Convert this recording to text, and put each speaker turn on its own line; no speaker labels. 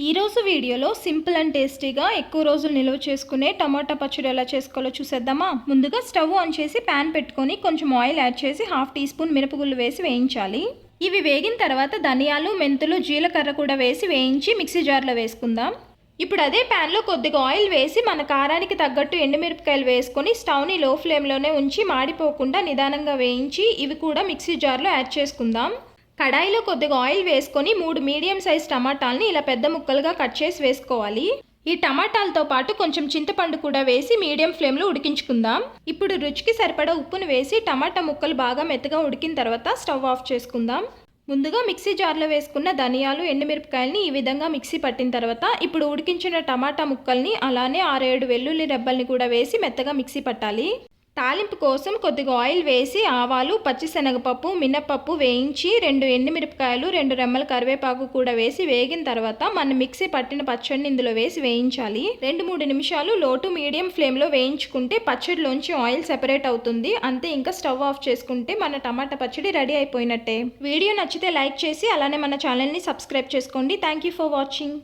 ఈరోజు వీడియోలో simple and టేస్టీగా ఎక్కువ రోజులు నిల్వ చేసుకునే టమాటా పచ్చడి ఎలా చేసుకోవాలో చూసేద్దామా. ముందుగా స్టవ్ ఆన్ చేసి ప్యాన్ పెట్టుకొని కొంచెం ఆయిల్ యాడ్ చేసి 1/2 టీ స్పూన్ మిరపగుళ్ళు వేసి వేయించాలి. ఇవి వేగిన తర్వాత ధనియాలు, మెంతులు, జీలకర్ర కూడా వేసి వేయించి మిక్సీ జార్లో వేసుకుందాం. ఇప్పుడు అదే ప్యాన్లో కొద్దిగా ఆయిల్ వేసి మన కారానికి తగ్గట్టు ఎండుమిరపకాయలు వేసుకొని స్టవ్ని లో ఫ్లేమ్లోనే ఉంచి మాడిపోకుండా నిదానంగా వేయించి ఇవి కూడా మిక్సీ జార్లో యాడ్ చేసుకుందాం. కడాయిలో కొద్దిగా ఆయిల్ వేసుకొని 3 మీడియం సైజ్ టమాటాలని ఇలా పెద్ద ముక్కలుగా కట్ చేసి వేసుకోవాలి. ఈ టమాటాలతో పాటు కొంచెం చింతపండు కూడా వేసి మీడియం ఫ్లేమ్లో ఉడికించుకుందాం. ఇప్పుడు రుచికి సరిపడా ఉప్పును వేసి టమాటా ముక్కలు బాగా మెత్తగా ఉడికిన తర్వాత స్టవ్ ఆఫ్ చేసుకుందాం. ముందుగా మిక్సీ జార్లో వేసుకున్న ధనియాలు, ఎండుమిరపకాయలని ఈ విధంగా మిక్సీ పట్టిన తర్వాత ఇప్పుడు ఉడికించిన టమాటా ముక్కల్ని అలానే 6-7 వెల్లుల్లి రెబ్బల్ని కూడా వేసి మెత్తగా మిక్సీ పట్టాలి. తాలింపు కోసం కొద్దిగా ఆయిల్ వేసి ఆవాలు, పచ్చిశనగపప్పు, మినపప్పు వేయించి 2 ఎండుమిరపకాయలు, 2 రెమ్మల కరివేపాకు కూడా వేసి వేగిన తర్వాత మన మిక్సీ పట్టిన పచ్చడిని ఇందులో వేసి వేయించాలి. 2-3 నిమిషాలు లో టు మీడియం ఫ్లేమ్లో వేయించుకుంటే పచ్చడిలోంచి ఆయిల్ సెపరేట్ అవుతుంది. అంతే, ఇంకా స్టవ్ ఆఫ్ చేసుకుంటే మన టమాటా పచ్చడి రెడీ అయిపోయినట్టే. వీడియో నచ్చితే లైక్ చేసి అలానే మన ఛానల్ని సబ్స్క్రైబ్ చేసుకోండి. Thank you for watching.